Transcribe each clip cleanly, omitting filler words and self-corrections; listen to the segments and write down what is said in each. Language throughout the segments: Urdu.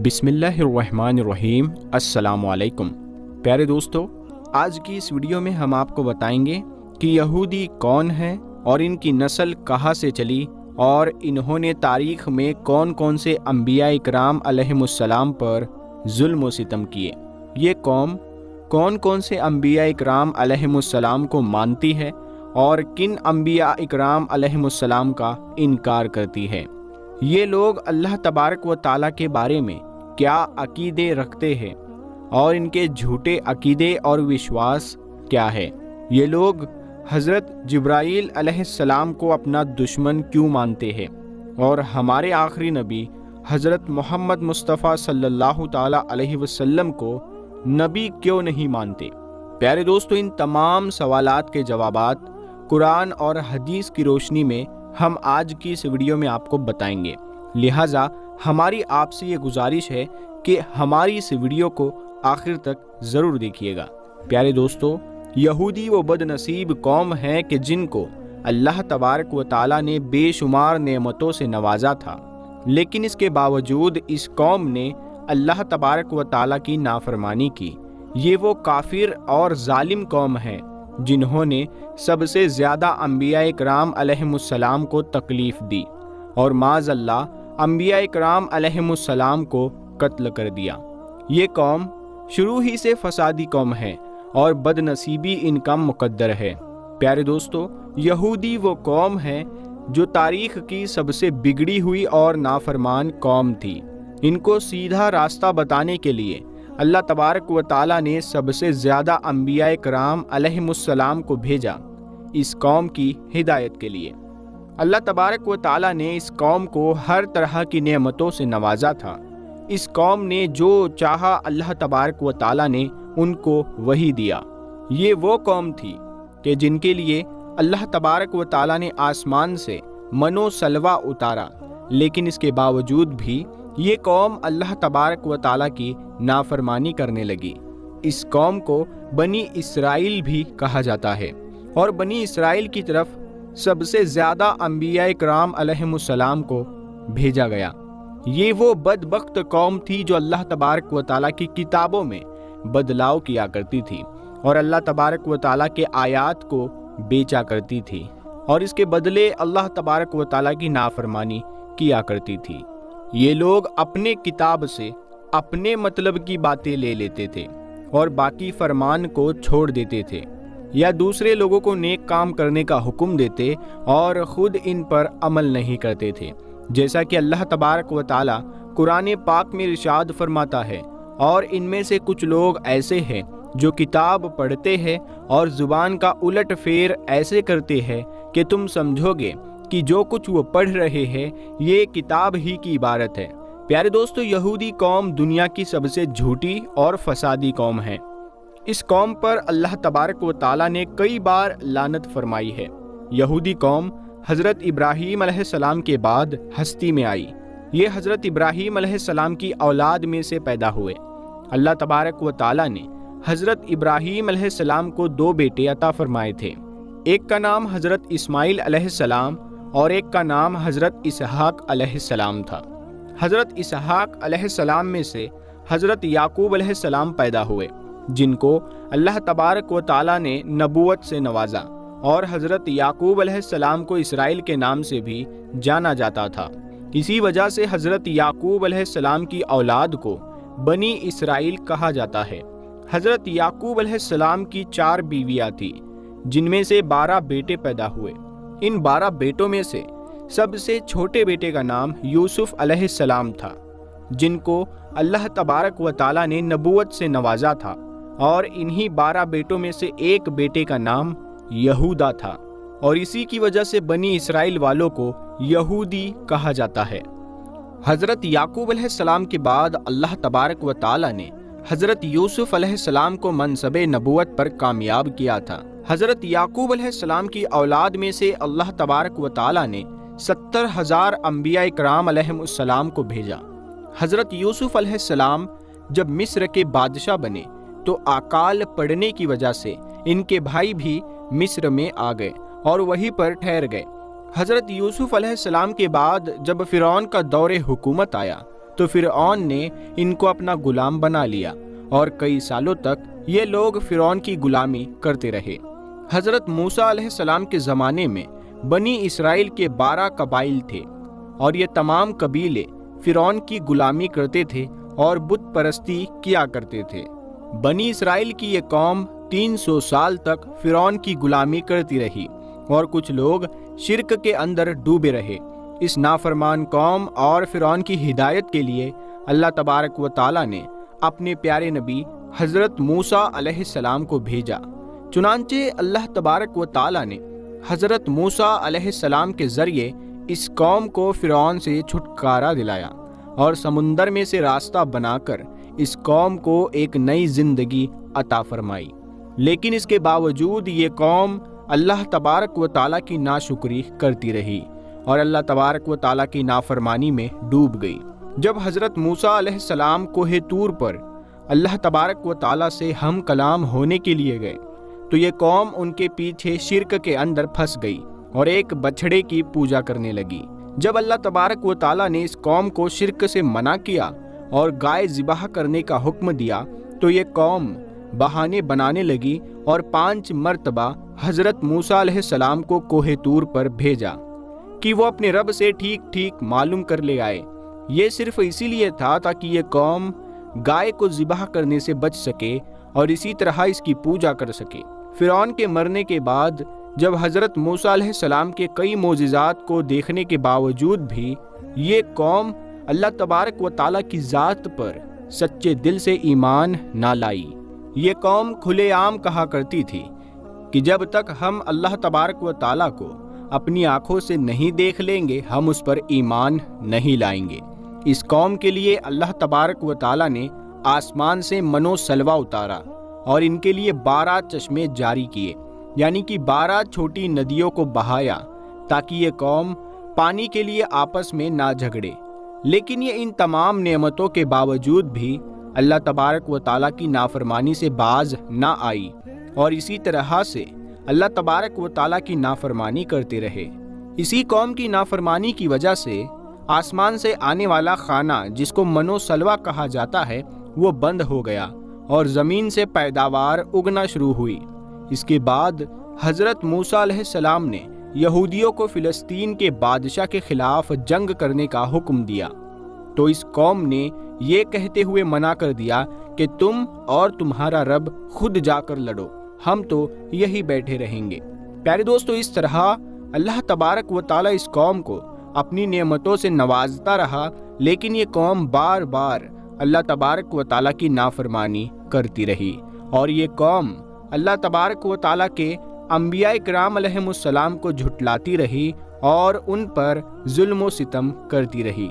بسم اللہ الرحمن الرحیم۔ السلام علیکم پیارے دوستو، آج کی اس ویڈیو میں ہم آپ کو بتائیں گے کہ یہودی کون ہیں اور ان کی نسل کہاں سے چلی اور انہوں نے تاریخ میں کون کون سے انبیاء اکرام علیہم السلام پر ظلم و ستم کیے۔ یہ قوم کون کون سے انبیاء اکرام علیہم السلام کو مانتی ہے اور کن انبیاء اکرام علیہم السلام کا انکار کرتی ہے۔ یہ لوگ اللہ تبارک و تعالیٰ کے بارے میں کیا عقیدے رکھتے ہیں اور ان کے جھوٹے عقیدے اور وشواس کیا ہے۔ یہ لوگ حضرت جبرائیل علیہ السلام کو اپنا دشمن کیوں مانتے ہیں اور ہمارے آخری نبی حضرت محمد مصطفیٰ صلی اللہ تعالیٰ علیہ وسلم کو نبی کیوں نہیں مانتے۔ پیارے دوستو، ان تمام سوالات کے جوابات قرآن اور حدیث کی روشنی میں ہم آج کی اس ویڈیو میں آپ کو بتائیں گے، لہٰذا ہماری آپ سے یہ گزارش ہے کہ ہماری اس ویڈیو کو آخر تک ضرور دیکھیے گا۔ پیارے دوستو، یہودی وہ بد نصیب قوم ہے کہ جن کو اللہ تبارک و تعالیٰ نے بے شمار نعمتوں سے نوازا تھا، لیکن اس کے باوجود اس قوم نے اللہ تبارک و تعالیٰ کی نافرمانی کی۔ یہ وہ کافر اور ظالم قوم ہے جنہوں نے سب سے زیادہ انبیاء اکرام علیہم السلام کو تکلیف دی اور معاذ اللہ انبیاء اکرام علیہم السلام کو قتل کر دیا۔ یہ قوم شروع ہی سے فسادی قوم ہے اور بد نصیبی ان کا مقدر ہے۔ پیارے دوستو، یہودی وہ قوم ہے جو تاریخ کی سب سے بگڑی ہوئی اور نافرمان قوم تھی۔ ان کو سیدھا راستہ بتانے کے لیے اللہ تبارک و تعالیٰ نے سب سے زیادہ انبیاء کرام علیہم السلام کو بھیجا اس قوم کی ہدایت کے لیے۔ اللہ تبارک و تعالیٰ نے اس قوم کو ہر طرح کی نعمتوں سے نوازا تھا۔ اس قوم نے جو چاہا اللہ تبارک و تعالیٰ نے ان کو وہی دیا۔ یہ وہ قوم تھی کہ جن کے لیے اللہ تبارک و تعالیٰ نے آسمان سے من و سلوہ اتارا، لیکن اس کے باوجود بھی یہ قوم اللہ تبارک و تعالیٰ کی نافرمانی کرنے لگی۔ اس قوم کو بنی اسرائیل بھی کہا جاتا ہے اور بنی اسرائیل کی طرف سب سے زیادہ انبیاء کرام علیہم السلام کو بھیجا گیا۔ یہ وہ بدبخت قوم تھی جو اللہ تبارک و تعالیٰ کی کتابوں میں بدلاؤ کیا کرتی تھی اور اللہ تبارک و تعالیٰ کے آیات کو بیچا کرتی تھی اور اس کے بدلے اللہ تبارک و تعالیٰ کی نافرمانی کیا کرتی تھی۔ یہ لوگ اپنے کتاب سے اپنے مطلب کی باتیں لے لیتے تھے اور باقی فرمان کو چھوڑ دیتے تھے، یا دوسرے لوگوں کو نیک کام کرنے کا حکم دیتے اور خود ان پر عمل نہیں کرتے تھے، جیسا کہ اللہ تبارک و تعالیٰ قرآن پاک میں ارشاد فرماتا ہے۔ اور ان میں سے کچھ لوگ ایسے ہیں جو کتاب پڑھتے ہیں اور زبان کا الٹ پھیر ایسے کرتے ہیں کہ تم سمجھو گے کہ جو کچھ وہ پڑھ رہے ہیں یہ کتاب ہی کی عبارت ہے۔ پیارے دوستو، یہودی قوم دنیا کی سب سے جھوٹی اور فسادی قوم ہے۔ اس قوم پر اللہ تبارک و تعالیٰ نے کئی بار لعنت فرمائی ہے۔ یہودی قوم حضرت ابراہیم علیہ السلام کے بعد ہستی میں آئی۔ یہ حضرت ابراہیم علیہ السلام کی اولاد میں سے پیدا ہوئے۔ اللہ تبارک و تعالیٰ نے حضرت ابراہیم علیہ السلام کو دو بیٹے عطا فرمائے تھے۔ ایک کا نام حضرت اسماعیل علیہ السلام اور ایک کا نام حضرت اسحاق علیہ السلام تھا۔ حضرت اسحاق علیہ السلام میں سے حضرت یعقوب علیہ السلام پیدا ہوئے، جن کو اللہ تبارک و تعالیٰ نے نبوت سے نوازا، اور حضرت یعقوب علیہ السلام کو اسرائیل کے نام سے بھی جانا جاتا تھا۔ اسی وجہ سے حضرت یعقوب علیہ السلام کی اولاد کو بنی اسرائیل کہا جاتا ہے۔ حضرت یعقوب علیہ السلام کی 4 بیویاں تھیں، جن میں سے 12 بیٹے پیدا ہوئے۔ ان 12 بیٹوں میں سے سب سے چھوٹے بیٹے کا نام یوسف علیہ السلام تھا، جن کو اللہ تبارک و تعالیٰ نے نبوت سے نوازا تھا، اور انہی 12 بیٹوں میں سے ایک بیٹے کا نام یہودا تھا، اور اسی کی وجہ سے بنی اسرائیل والوں کو یہودی کہا جاتا ہے۔ حضرت یعقوب علیہ السلام کے بعد اللہ تبارک و تعالیٰ نے حضرت یوسف علیہ السلام کو منصب نبوت پر کامیاب کیا تھا۔ حضرت یعقوب علیہ السلام کی اولاد میں سے اللہ تبارک و تعالیٰ نے 70,000 انبیاء کرام علیہم السلام کو بھیجا۔ حضرت یوسف علیہ السلام جب مصر کے بادشاہ بنے تو اکال پڑنے کی وجہ سے ان کے بھائی بھی مصر میں آ گئے اور وہیں پر ٹھہر گئے۔ حضرت یوسف علیہ السلام کے بعد جب فرعون کا دور حکومت آیا تو فرعون نے ان کو اپنا غلام بنا لیا اور کئی سالوں تک یہ لوگ فرعون کی غلامی کرتے رہے۔ حضرت موسیٰ علیہ السلام کے زمانے میں بنی اسرائیل کے 12 قبائل تھے اور یہ تمام قبیلے فرعون کی غلامی کرتے تھے اور بت پرستی کیا کرتے تھے۔ بنی اسرائیل کی یہ قوم 300 سال تک فرعون کی غلامی کرتی رہی اور کچھ لوگ شرک کے اندر ڈوبے رہے۔ اس نافرمان قوم اور فرعون کی ہدایت کے لیے اللہ تبارک و تعالیٰ نے اپنے پیارے نبی حضرت موسیٰ علیہ السلام کو بھیجا۔ چنانچہ اللہ تبارک و تعالیٰ نے حضرت موسیٰ علیہ السلام کے ذریعے اس قوم کو فرعون سے چھٹکارا دلایا اور سمندر میں سے راستہ بنا کر اس قوم کو ایک نئی زندگی عطا فرمائی۔ لیکن اس کے باوجود یہ قوم اللہ تبارک و تعالیٰ کی ناشکری کرتی رہی اور اللہ تبارک و تعالیٰ کی نافرمانی میں ڈوب گئی۔ جب حضرت موسیٰ علیہ السلام کوہ طور پر اللہ تبارک و تعالیٰ سے ہم کلام ہونے کے لیے گئے تو یہ قوم ان کے پیچھے شرک کے اندر پھنس گئی اور ایک بچھڑے کی پوجا کرنے لگی۔ جب اللہ تبارک و تعالیٰ نے اس قوم کو شرک سے منع کیا اور گائے ذبح کرنے کا حکم دیا تو یہ قوم بہانے بنانے لگی اور 5 مرتبہ حضرت موسیٰ علیہ السلام کو کوہ طور پر بھیجا کہ وہ اپنے رب سے ٹھیک ٹھیک معلوم کر لے آئے۔ یہ صرف اسی لیے تھا تاکہ یہ قوم گائے کو ذبح کرنے سے بچ سکے اور اسی طرح اس کی پوجا کر سکے۔ فرعون کے مرنے کے بعد جب حضرت موسیٰ علیہ السلام کے کئی معجزات کو دیکھنے کے باوجود بھی یہ قوم اللہ تبارک و تعالیٰ کی ذات پر سچے دل سے ایمان نہ لائی۔ یہ قوم کھلے عام کہا کرتی تھی کہ جب تک ہم اللہ تبارک و تعالیٰ کو اپنی آنکھوں سے نہیں دیکھ لیں گے ہم اس پر ایمان نہیں لائیں گے۔ اس قوم کے لیے اللہ تبارک و تعالیٰ نے آسمان سے منو سلوا اتارا اور ان کے لیے 12 چشمے جاری کیے، یعنی کہ 12 چھوٹی ندیوں کو بہایا تاکہ یہ قوم پانی کے لیے آپس میں نہ جھگڑے۔ لیکن یہ ان تمام نعمتوں کے باوجود بھی اللہ تبارک و تعالیٰ کی نافرمانی سے باز نہ آئی اور اسی طرح سے اللہ تبارک و تعالیٰ کی نافرمانی کرتے رہے۔ اسی قوم کی نافرمانی کی وجہ سے آسمان سے آنے والا کھانا جس کو منو سلوا کہا جاتا ہے وہ بند ہو گیا اور زمین سے پیداوار اگنا شروع ہوئی۔ اس کے بعد حضرت موسیٰ علیہ السلام نے یہودیوں کو فلسطین کے بادشاہ کے خلاف جنگ کرنے کا حکم دیا تو اس قوم نے یہ کہتے ہوئے منع کر دیا کہ تم اور تمہارا رب خود جا کر لڑو، ہم تو یہی بیٹھے رہیں گے۔ پیارے دوستو، اس طرح اللہ تبارک و تعالیٰ اس قوم کو اپنی نعمتوں سے نوازتا رہا، لیکن یہ قوم بار بار اللہ تبارک و تعالیٰ کی نافرمانی کرتی رہی اور یہ قوم اللہ تبارک و تعالیٰ کے انبیاء کرام علیہم السلام کو جھٹلاتی رہی اور ان پر ظلم و ستم کرتی رہی۔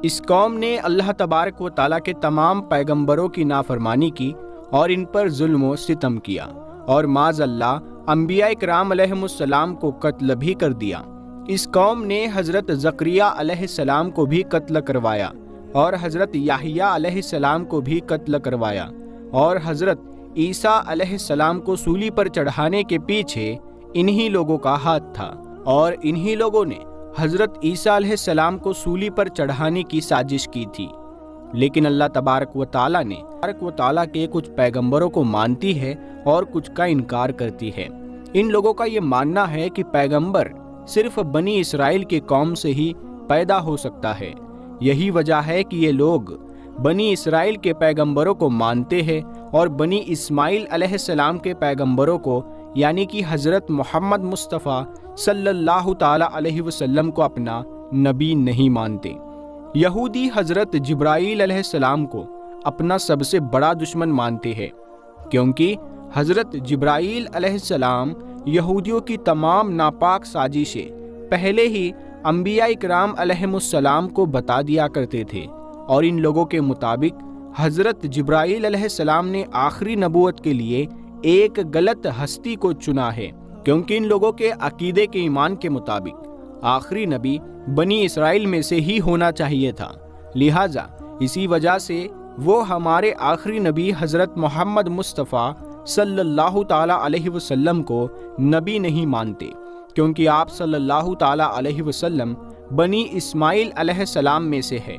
اس قوم نے اللہ تبارک و تعالیٰ کے تمام پیغمبروں کی نافرمانی کی اور ان پر ظلم و ستم کیا اور معاذ اللہ انبیاء کرام علیہم السلام کو قتل بھی کر دیا۔ اس قوم نے حضرت زکریا علیہ السلام کو بھی قتل کروایا اور حضرت یحییٰ علیہ السلام کو بھی قتل کروایا اور حضرت عیسیٰ علیہ السلام کو سولی پر چڑھانے کے پیچھے انہی لوگوں کا ہاتھ تھا اور انہی لوگوں نے حضرت عیسیٰ علیہ السلام کو سولی پر چڑھانے کی سازش کی تھی۔ لیکن اللہ تبارک و تعالیٰ کے کچھ پیغمبروں کو مانتی ہے اور کچھ کا انکار کرتی ہے۔ ان لوگوں کا یہ ماننا ہے کہ پیغمبر صرف بنی اسرائیل کے قوم سے ہی پیدا ہو سکتا ہے۔ یہی وجہ ہے کہ یہ لوگ بنی اسرائیل کے پیغمبروں کو مانتے ہیں اور بنی اسماعیل علیہ السلام کے پیغمبروں کو یعنی کہ حضرت محمد مصطفیٰ صلی اللہ تعالی علیہ وسلم کو اپنا نبی نہیں مانتے۔ یہودی حضرت جبرائیل علیہ السلام کو اپنا سب سے بڑا دشمن مانتے ہیں کیونکہ حضرت جبرائیل علیہ السلام یہودیوں کی تمام ناپاک سازشیں پہلے ہی انبیاء کرام علیہم السلام کو بتا دیا کرتے تھے اور ان لوگوں کے مطابق حضرت جبرائیل علیہ السلام نے آخری نبوت کے لیے ایک غلط ہستی کو چنا ہے کیونکہ ان لوگوں کے عقیدے کے ایمان کے مطابق آخری نبی بنی اسرائیل میں سے ہی ہونا چاہیے تھا، لہٰذا اسی وجہ سے وہ ہمارے آخری نبی حضرت محمد مصطفیٰ صلی اللہ تعالی علیہ وسلم کو نبی نہیں مانتے کیونکہ آپ صلی اللہ تعالی علیہ وسلم بنی اسماعیل علیہ السلام میں سے ہے۔